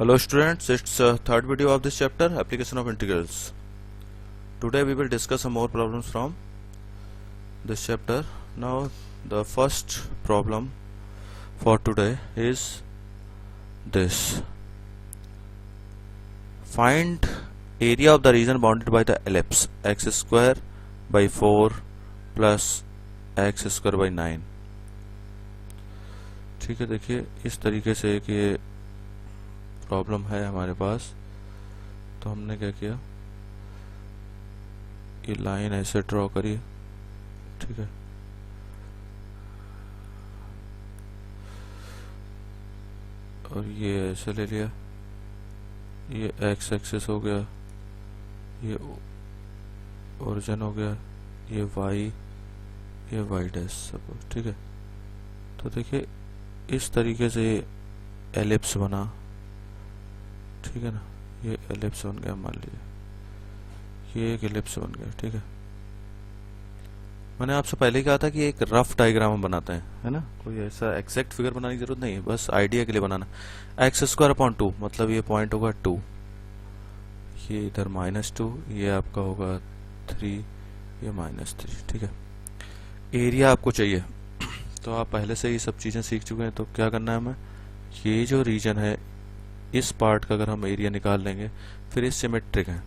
Hello students, it's third video of this chapter, application of integrals. Today we will discuss some more problems from this chapter. Now the first problem for today is this. Find area of the region bounded by the ellipse x square by 4 plus x square by 9. ठीक है, देखिए इस तरीके से एक ये problem है हमारे पास। तो हमने क्या किया, ये लाइन ऐसे ड्रॉ करी, ठीक है, और ये ऐसे ले लिया, ये एक्स एक्सिस हो गया, ये ओरिजिन हो गया, ये वाई डैश सपोज, ठीक है। तो देखिए इस तरीके से एलिप्स बना, ठीक है ना, ये एलिप्स बन गया, मान लीजिए ये एक एलिप्स बन गया, ठीक है। मैंने आपसे पहले कहा था कि एक रफ डायग्राम हम बनाते हैं, है ना, कोई ऐसा एग्जैक्ट फिगर बनाने की जरूरत नहीं है, बस आइडिया के लिए बनाना। एक्स स्क्वायर अपॉन 2 मतलब ये पॉइंट होगा 2, ये इधर -2, ये आपका होगा 3, ये -3, ठीक है। एरिया आपको चाहिए, तो आप पहले से ही सब चीजें सीख चुके हैं। तो क्या करना है हमें, ये जो रीजन है इस पार्ट का अगर हम एरिया निकाल लेंगे, फिर इस सिमेट्रिक है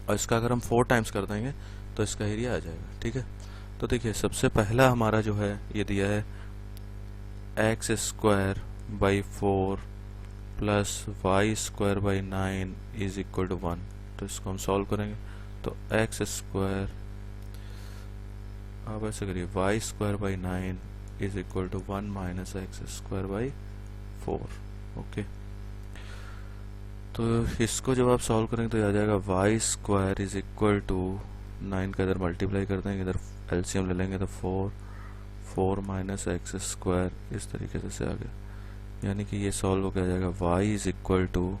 और इसका अगर हम 4 टाइम्स कर देंगे तो इसका एरिया आ जाएगा, ठीक है। तो देखिए सबसे पहला हमारा जो है ये दिया है x square by 4 plus y square by 9 is equal to 1। तो इसको हम सॉल्व करेंगे, तो एक्स स्क्वायर, आप ऐसे करिए, y square by 9 is equal to 1 minus x square by 4, okay. तो इसको जब आप सॉल्व करेंगे तो आ जाएगा y square is equal to 9 का इधर मल्टीप्लाई कर देंगे, इधर एलसीएम ले लेंगे तो 4 माइनस एक्स स्क्वायर, इस तरीके से आ गया, यानी कि ये सॉल्व हो गया जाएगा वाई इज इक्वल टू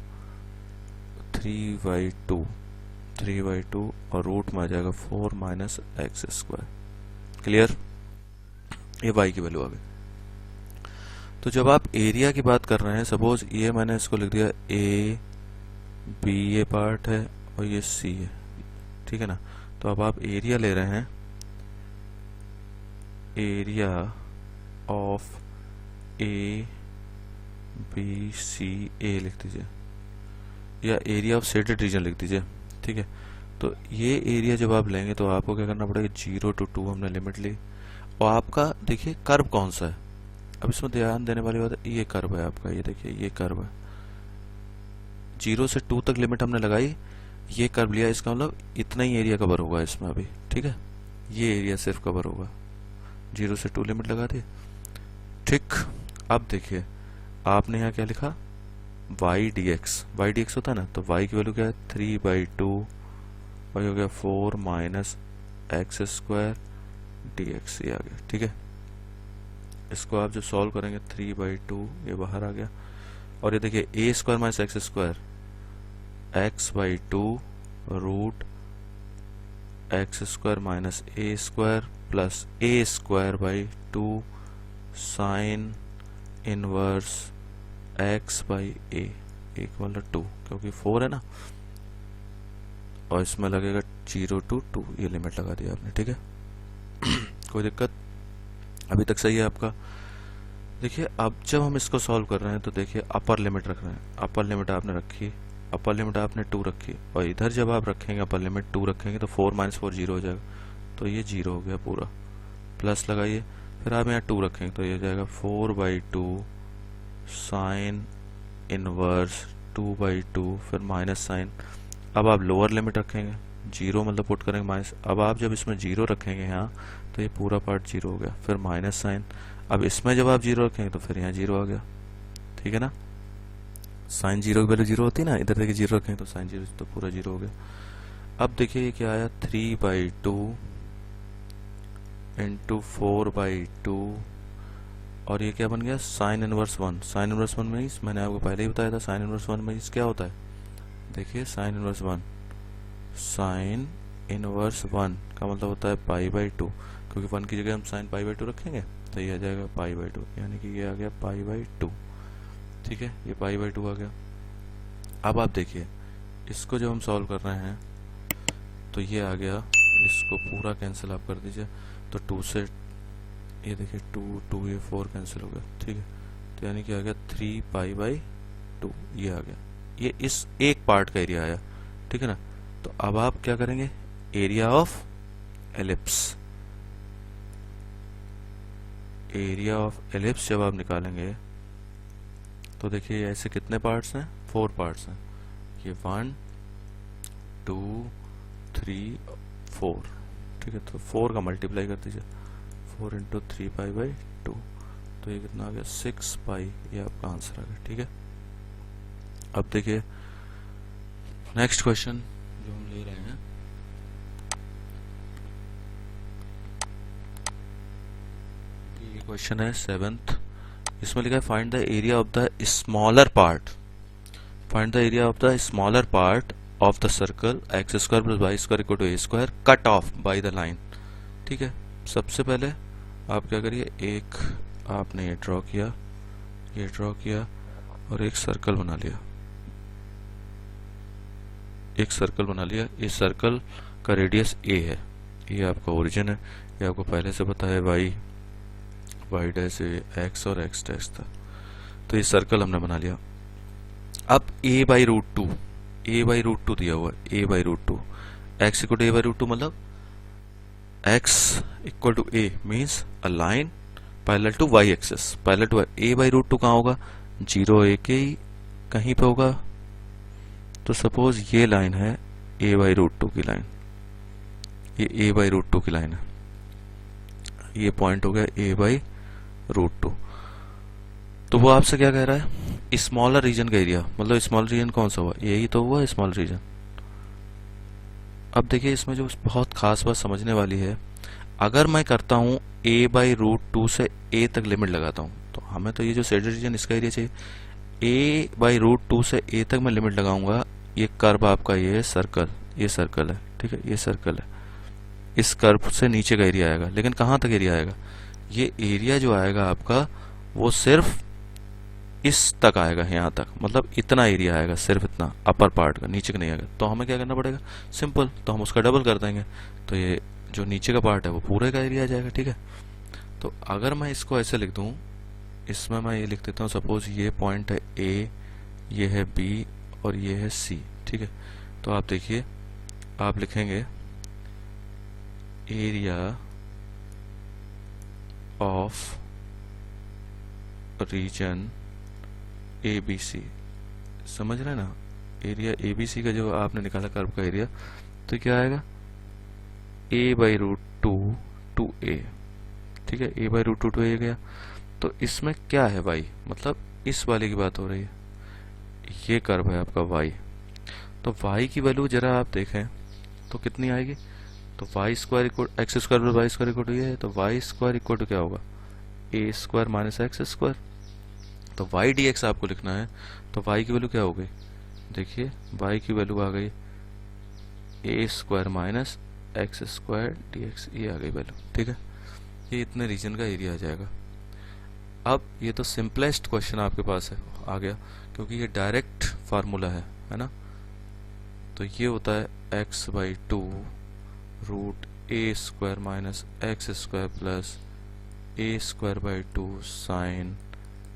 3/2 और रूट में आ जाएगा 4 माइनस एक्स स्क्वायर। क्लियर, ये वाई की वैल्यू आ गई। तो जब आप एरिया की बात कर रहे हैं, सपोज ये मैंने इसको लिख दिया ए बी, ये पार्ट है और ये सी है, ठीक है ना। तो अब आप एरिया ले रहे हैं, area of A B C A लिख दीजिए, या एरिया ऑफ शेडेड रीजन लिख दीजिए, ठीक है। तो ये एरिया जब आप लेंगे तो आपको क्या करना पड़ेगा, 0 to 2 हमने लिमिट ली, और आपका देखिए कर्व कौन सा है। अब इसमें ध्यान देने वाली बात है, ये कर्व है आपका, ये देखिए ये कर्व है, 0 से 2 तक लिमिट हमने लगाई, ये कर्व लिया, इसका मतलब इतना ही एरिया कवर होगा इसमें अभी, ठीक है, ये एरिया सिर्फ कवर होगा, 0 से 2 लिमिट लगा दी, ठीक। अब देखिए आपने यहाँ क्या लिखा, वाई डी एक्स होता है ना, तो वाई की वैल्यू क्या है 3/2, वाई हो गया 4 minus x square D x, ये आ गया, ठीक है। इसको आप जो सॉल्व करेंगे 3/2 ये बाहर आ गया, और ये देखिए a square minus x square, x/2 root x square minus a square plus a square by 2 sine inverse x by a, एक मतलब 2, क्योंकि 4 है ना, और इसमें लगेगा 0 to 2, ये लिमिट लगा दिया आपने, ठीक है। कोई दिक्कत अभी तक सही है आपका। देखिए अब जब हम इसको सॉल्व कर रहे हैं तो देखिए अपर लिमिट रख रहे हैं, अपर लिमिट आपने रखी, अपर लिमिट आपने 2 रखी, और इधर जब आप रखेंगे अपर लिमिट 2 रखेंगे तो 4 माइनस 4 0 हो जाएगा, तो ये 0 हो गया पूरा, प्लस लगाइए, फिर आप यहाँ 2 रखेंगे तो ये हो जाएगा 4/2 साइन इनवर्स 2/2, फिर माइनस साइन। अब आप लोअर लिमिट रखेंगे, 0 मतलब पुट करेंगे माइनस, अब आप जब इसमें 0 रखेंगे यहाँ तो ये पूरा पार्ट 0 हो गया, फिर माइनस साइन। अब इसमें जब आप 0 रखेंगे तो फिर यहाँ 0 आ गया, ठीक है ना, साइन 0 की वैल्यू 0 होती है ना, इधर देखिए 0 रखेंगे तो साइन 0, तो पूरा 0 हो गया। अब देखिए ये क्या आया, 3/2 इंटू 4/2, और ये क्या बन गया, साइन इनवर्स 1। साइन इनवर्स 1 में मैंने आपको पहले ही बताया था, साइन इनवर्स 1 में क्या होता है, देखिए साइन इनवर्स 1, साइन इनवर्स 1 का मतलब होता है π/2, क्योंकि 1 की जगह हम साइन π/2 रखेंगे तो ये आ जाएगा π/2, यानी कि ये आ गया π/2, ठीक है, ये π/2 आ गया। अब आप देखिए इसको जब हम सॉल्व कर रहे हैं तो ये आ गया, इसको पूरा कैंसिल आप कर दीजिए, तो 2 से ये देखिए 2 ये 4 कैंसिल हो गया, ठीक है। तो यानी कि आ गया 3π/2, ये आ गया, ये इस एक पार्ट का एरिया आया, ठीक है ना। तो अब आप क्या करेंगे, area of ellipse, area of ellipse जब आप निकालेंगे तो देखिए ऐसे कितने पार्ट्स हैं, 4 पार्ट्स हैं, ये 1 2 3 4, ठीक है। तो 4 का मल्टीप्लाई कर दीजिए, 4 × 3π/2, तो ये कितना आ गया 6π, ये आपका आंसर आ गया, ठीक है। अब देखिए नेक्स्ट क्वेश्चन जो हम ले रहे हैं, ये क्वेश्चन है 7th, इसमें लिखा है find the area of the smaller part, find the area of the smaller part of the circle x² + y² = a² cut off by the line, ठीक है। सबसे पहले आप क्या करिए, एक आपने ये ड्रॉ किया, ये ड्रॉ किया और एक सर्कल बना लिया, एक सर्कल बना लिया। इस सर्कल का रेडियस a है, ये आपका ओरिजिन है, ये आपको पहले से पता है, y डैश x और x डैश था, तो ये सर्कल हमने बना लिया। अब a/√2, a/√2 दिया हुआ है, a/√2, x = a/√2 मतलब x = a means a line parallel to y axis, parallel to a/√2 कहाँ होगा, 0 a के कहीं पे होगा। तो सपोज ये लाइन है a/√2 की लाइन, ये a/√2 की लाइन है, ये पॉइंट हो गया a/√2। तो वो आपसे क्या कह रहा है, स्मॉलर रीजन का एरिया, मतलब स्मॉलर रीजन कौन सा हुआ, यही तो हुआ स्मॉलर रीजन। अब देखिए इसमें जो बहुत खास बात समझने वाली है, अगर मैं करता हूँ a/√2 से a तक लिमिट लगाता हूँ, तो हमें तो ये जो शेडेड रीजन इसका एरिया चाहिए, a/√2 से a तक मैं लिमिट लगाऊंगा, ये कर्व आपका, ये सर्कल, ये सर्कल है, ठीक है, ये सर्कल है, इस कर्व से नीचे का एरिया आएगा, लेकिन कहाँ तक एरिया आएगा, ये एरिया जो आएगा आपका वो सिर्फ इस तक आएगा, यहाँ तक, मतलब इतना एरिया आएगा, सिर्फ इतना अपर पार्ट का, नीचे का नहीं आएगा। तो हमें क्या करना पड़ेगा, सिंपल, तो हम उसका डबल कर देंगे, तो ये जो नीचे का पार्ट है वो पूरे का एरिया आ जाएगा, ठीक है। तो अगर मैं इसको ऐसे लिख दूं, इसमें मैं ये लिख देता हूँ, सपोज ये पॉइंट है A, ये है B और ये है C, ठीक है। तो आप देखिए, आप लिखेंगे एरिया ऑफ रीजन ABC, समझ रहे हैं ना, एरिया ABC का जो आपने निकाला कर्व का एरिया, तो क्या आएगा a/√2 to a, ठीक है, a/√2 to a गया। तो इसमें क्या है y, मतलब इस वाले की बात हो रही है, ये कर्व है आपका y, तो y की वैल्यू जरा आप देखें तो कितनी आएगी, तो y² = x² + y² ये है, तो y² क्या होगा, a² - x²। तो y dx आपको लिखना है, तो y की वैल्यू क्या हो गई, देखिए y की वैल्यू आ गई a² - x² dx, ये आ गई वैल्यू, ठीक है। ये इतने रीजन का एरिया आ जाएगा। अब ये तो सिंपलेस्ट क्वेश्चन आपके पास है, आ गया, क्योंकि ये डायरेक्ट फार्मूला है ना। तो ये होता है x/2 √a² - x² plus a²/2 sin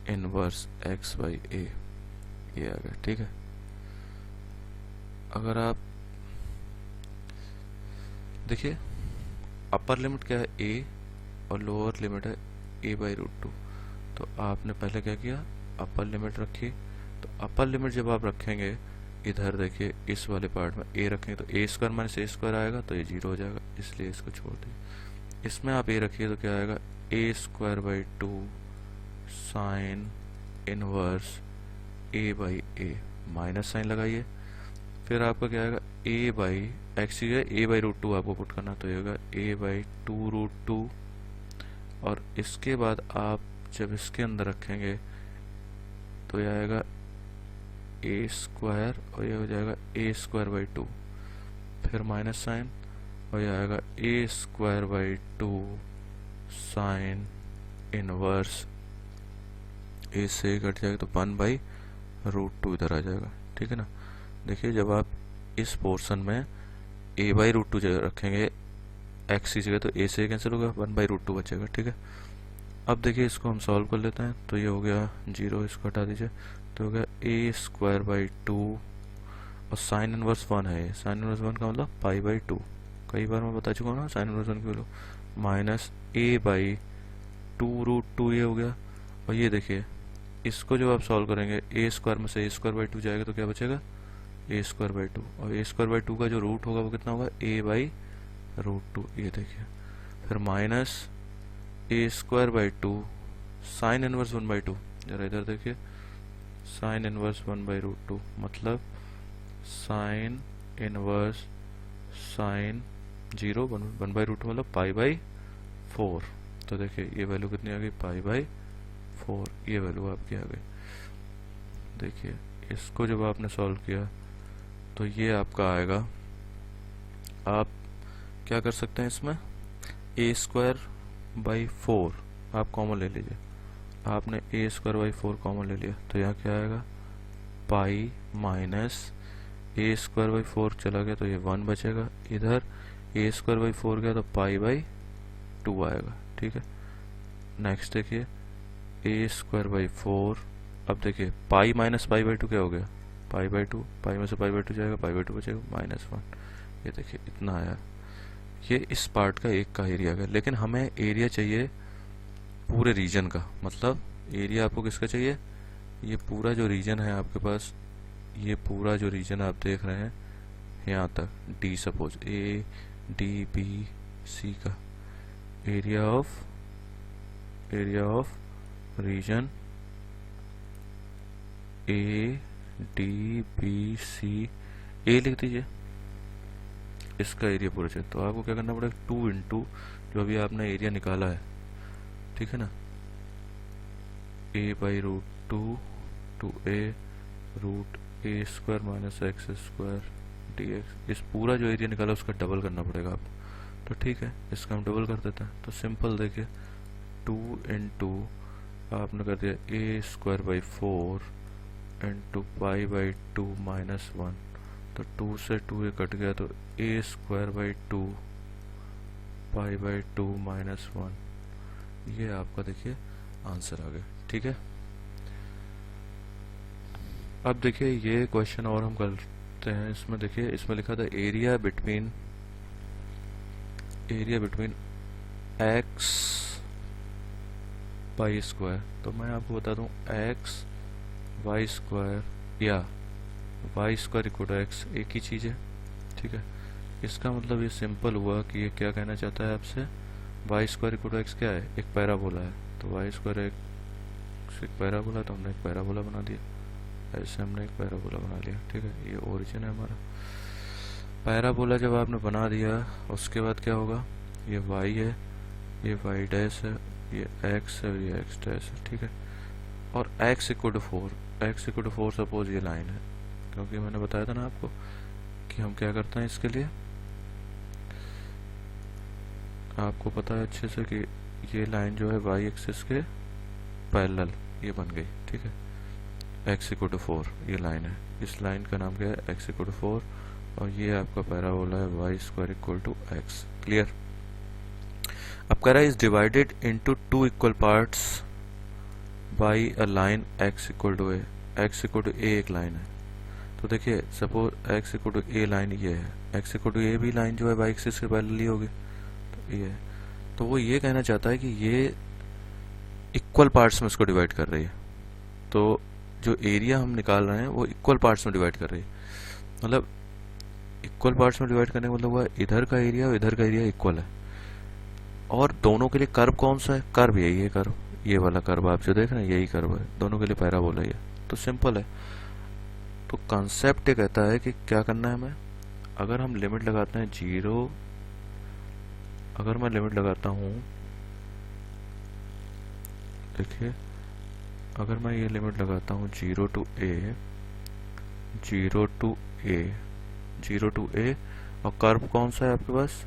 inverse x/a, ये आ गया, ठीक है। अगर आप देखिए अपर लिमिट क्या है a और लोअर लिमिट है a/√2, तो आपने पहले क्या किया, अपर लिमिट रखी। तो अपर लिमिट जब आप रखेंगे, इधर देखिए इस वाले पार्ट में a रखेंगे तो a² - a² आएगा, तो ये 0 हो जाएगा, इसलिए इसको छोड़ दीजिए। इसमें आप a रखिए तो क्या आएगा, a²/2 sine inverse a/a, minus sign लगाइए, फिर आपका क्या आएगा a/x a/√2 आपको पुट करना, तो ये होगा a/2√2, और इसके बाद आप जब इसके अंदर रखेंगे तो ये आएगा a² और ये हो जाएगा a²/2, फिर माइनस साइन और ये आएगा a²/2 साइन इनवर्स, ए से कट जाएगा तो 1/√2 इधर आ जाएगा, ठीक है ना। देखिए जब आप इस पोर्शन में a/√2 जगह रखेंगे x की जगह, तो a से कैंसिल होगा, 1/√2 बचेगा, ठीक है। अब देखिए इसको हम सॉल्व कर लेते हैं, तो ये हो गया 0, इसको हटा दीजिए, तो हो गया a²/2 और साइन इनवर्स 1 है, ये साइन इनवर्स 1 का मतलब π/2, कई बार मैं बता चुका हूँ ना साइन इनवर्स 1 की वैल्यू, माइनस a/2√2 ये हो गया। और ये देखिए इसको जब आप सॉल्व करेंगे a² में से a²/2 जाएगा तो क्या बचेगा, a²/2, और a²/2 का जो रूट होगा वो कितना होगा, a/√2, ये देखिए। फिर माइनस a²/2 साइन इनवर्स 1/2, जरा इधर देखिए, साइन इनवर्स 1/√2 मतलब साइन इनवर्स साइन 0 1/√2 मतलब π/4। तो देखिए ये वैल्यू कितनी आ गई, π/4, ये वैल्यू आपकी आ गई। देखिए इसको जब आपने सॉल्व किया तो ये आपका आएगा, आप क्या कर सकते हैं इसमें, a²/4 आप कॉमन ले लीजिए, आपने a²/4 कॉमन ले लिया तो यहाँ क्या आएगा, पाई माइनस a²/4 चला गया तो ये 1 बचेगा, इधर a²/4 गया तो π/2 आएगा, ठीक है। नेक्स्ट देखिए a²/4, अब देखिए पाई माइनस π/2 क्या हो गया, π/2, पाई में से π/2 जाएगा, π/2 बचेगा, -1, ये देखिए इतना आया। ये इस पार्ट का एक का एरिया है, लेकिन हमें एरिया चाहिए पूरे रीजन का, मतलब एरिया आपको किसका चाहिए, ये पूरा जो रीजन है आपके पास, ये पूरा जो रीजन आप देख रहे हैं यहाँ तक डी, सपोज ADBC का एरिया ऑफ रीजन ADBC ए लिख दीजिए, इसका एरिया पूरा चाहिए। तो आपको क्या करना पड़ेगा, 2 इंटू जो अभी आपने एरिया निकाला है, ठीक है ना, a/√2 to a² minus x² dx, इस पूरा जो एरिया निकाला उसका डबल करना पड़ेगा आपको। तो ठीक है, इसका हम डबल कर देते हैं, तो सिंपल देखिए 2 इंटू आपने कर दिया a²/4 इंटू π/2 -1, तो 2 से 2 ये कट गया, तो a²/2 π/2 -1, ये आपका देखिए आंसर आ गया, ठीक है। अब देखिए ये क्वेश्चन और हम करते हैं, इसमें देखिए इसमें लिखा था एरिया बिटवीन x y², तो मैं आपको बता दूं x y² या y² = x एक ही चीज़ है, ठीक है। इसका मतलब ये सिंपल हुआ कि ये क्या कहना चाहता है आपसे, y² = x क्या है, एक पैराबोला है, तो y² एक पैराबोला, तो हमने एक पैराबोला बना दिया, ऐसे हमने एक पैराबोला बना लिया, ठीक है। ये ओरिजिन है हमारा पैराबोला। जब आपने बना दिया उसके बाद क्या होगा, ये y है, ये y' है, ये x है, ये x' है, ठीक है। और x = 4 सपोज ये लाइन है, क्योंकि मैंने बताया था ना आपको कि हम क्या करते हैं इसके लिए, आपको पता है अच्छे से कि ये लाइन जो है y एक्सिस के पैरेलल ये बन गई, ठीक है। x = 4 ये लाइन है, इस लाइन का नाम क्या है, x = 4, और ये आपका पैराबोला है y² = x, क्लियर। अब कह रहा है is divided into 2 equal parts bye a line x = a, x = a एक लाइन है, तो देखिए सपोज x = a लाइन ये है, x = a भी लाइन जो है y एक्सिस के पैरेलल ही होगी, तो ये है, तो वो ये कहना चाहता है कि ये इक्वल पार्ट्स में इसको डिवाइड कर रही है, तो जो एरिया हम निकाल रहे हैं वो इक्वल पार्ट्स में डिवाइड कर रही है, मतलब इक्वल पार्ट्स में डिवाइड करने का मतलब हुआ इधर का एरिया और इधर का एरिया इक्वल है, और दोनों के लिए कर्व कौन सा है, कर्व यही है, कर्व ये वाला कर्व आप जो देख रहे हैं यही कर्व है, दोनों के लिए पैराबोला ही है, तो सिंपल है। तो कॉन्सेप्ट ये कहता है कि क्या करना है हमें, अगर हम लिमिट लगाते हैं 0, अगर मैं लिमिट लगाता हूँ, देखिए अगर मैं ये लिमिट लगाता हूँ 0 to a, और कर्व कौन सा है आपके पास,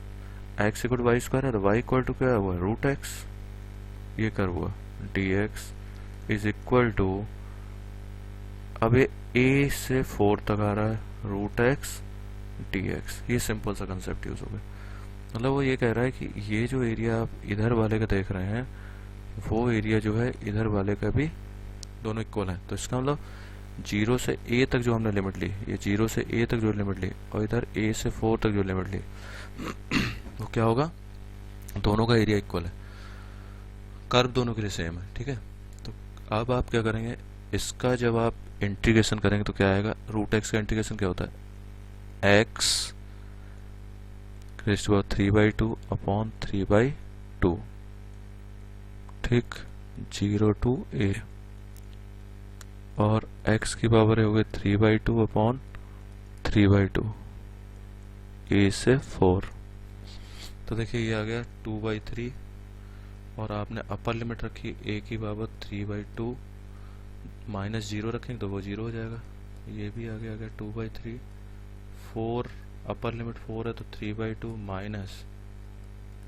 x = y² है, तो y = क्या हुआ, √x, ये कर्व हुआ, dx = अब ये a से 4 तक आ रहा है रूट एक्स डी एक्स, ये सिंपल सा कंसेप्ट यूज हो गया। मतलब वो ये कह रहा है कि ये जो एरिया आप इधर वाले का देख रहे हैं वो एरिया जो है इधर वाले का भी दोनों इक्वल है। तो इसका मतलब 0 से a तक जो हमने लिमिट ली, ये 0 से a तक जो लिमिट ली और इधर a से 4 तक जो लिमिट ली वो क्या होगा, दोनों का एरिया इक्वल है, कर्व दोनों के लिए सेम है। ठीक है, तो अब आप क्या करेंगे, इसका जब आप इंटीग्रेशन करेंगे तो क्या आएगा, रूट एक्स का इंटीग्रेशन क्या होता है, x raise to power 3/2 upon 3/2, ठीक, 0 to a, और x की पावर हो गई 3/2 अपॉन 3/2 a से 4। तो देखिए ये आ गया 2/3 और आपने अपर लिमिट रखी a की पावर 3/2 माइनस 0 रखेंगे तो वो 0 हो जाएगा। ये भी आ गया 2/3, 4 अपर लिमिट 4 है तो 3/2 माइनस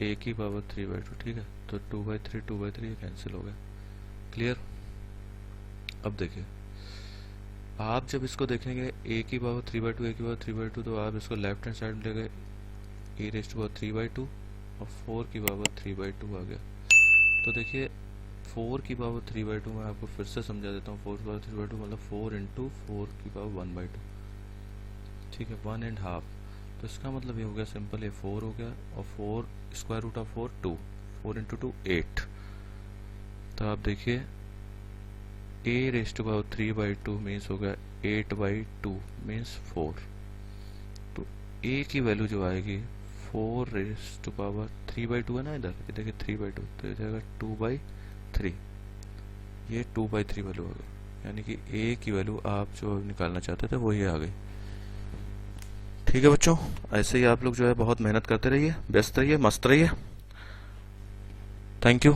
a की पावर 3/2। ठीक है, तो 2/3 कैंसिल हो गया। क्लियर। अब देखिए आप जब इसको देखेंगे a की पावर 3/2 तो आप इसको लेफ्ट हैंड साइड में ले गए, a रेज़ टू पावर 3/2 और 4 की पावर 3/2 आ गया। तो देखिए 4 की पावर 3/2 मैं आपको फिर से समझा देता हूँ। 4 की पावर 3/2 मतलब 4 इंटू 4 की पावर 1/2, ठीक है, 1.5। तो इसका मतलब ये हो गया सिंपल, ये 4 हो गया और 4 स्क्वायर रूट ऑफ 4 2, 4 इंटू 2 8। तो आप देखिए a raise to power 3/2 means हो गया 8/2 मीन्स 4। तो a की वैल्यू जो आएगी 4 रेज़ टू पावर 3/2 है ना, इधर ये देखिए 3/2 तो ये जाएगा 2/3, ये 2/3 वैल्यू आ गई, यानी कि a की वैल्यू आप जो निकालना चाहते थे वो ये आ गई। ठीक है बच्चों, ऐसे ही आप लोग जो है बहुत मेहनत करते रहिए, व्यस्त रहिए, मस्त रहिए। Thank you.